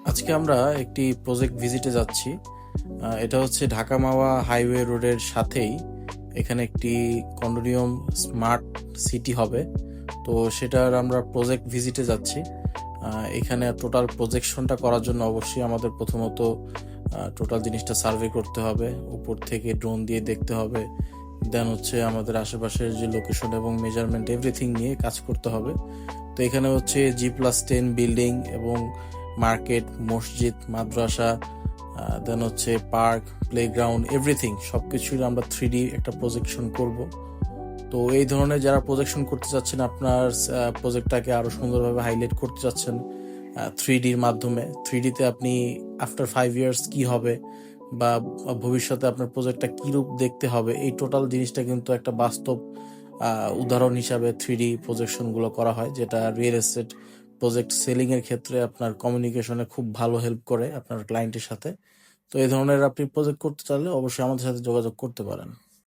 আজকে আমরা একটি প্রজেক্ট ভিজিটে যাচ্ছি। এটা হচ্ছে ঢাকা মাওয়া হাইওয়ে রোডের সাথেই এখানে একটি কন্ডোমিনিয়াম স্মার্ট সিটি হবে। তো সেটার আমরা প্রজেক্ট ভিজিটে যাচ্ছি। এখানে টোটাল প্রজেকশনটা করার জন্য অবশ্যই আমাদের প্রথমত টোটাল জিনিসটা সার্ভে করতে হবে, উপর থেকে ড্রোন দিয়ে দেখতে হবে। দেন হচ্ছে আমাদের আশেপাশের যে লোকেশন এবং মেজারমেন্ট এভরিথিং নিয়ে কাজ করতে হবে। তো এখানে হচ্ছে G+10 বিল্ডিং এবং মার্কেট, মসজিদ, মাদ্রাসা, দেন হচ্ছে পার্ক, প্লেগ্রাউন্ড, এভরিথিং সবকিছুর আমরা 3D একটা প্রজেকশন করব। তো এই ধরনের যারা প্রজেকশন করতে চাচ্ছেন, আপনার প্রজেক্টটাকে আরো সুন্দরভাবে হাইলাইট করতে চাচ্ছেন 3Dর মাধ্যমে, 3Dতে আপনি আফটার 5 ইয়ার্স কি হবে বা ভবিষ্যতে আপনার প্রজেক্টটা কি রূপ দেখতে হবে, এই টোটাল জিনিসটা কিন্তু একটা বাস্তব উদাহরণ হিসাবে 3D প্রজেকশনগুলো করা হয়, যেটা রিয়েল এস্টেট প্রজেক্ট সেলিং এর ক্ষেত্রে আপনার কমিউনিকেশনে খুব ভালো হেল্প করে আপনার ক্লায়েন্টের সাথে। তো এই ধরনের আপনি প্রজেক্ট করতে চাইলে অবশ্যই আমাদের সাথে যোগাযোগ করতে পারেন।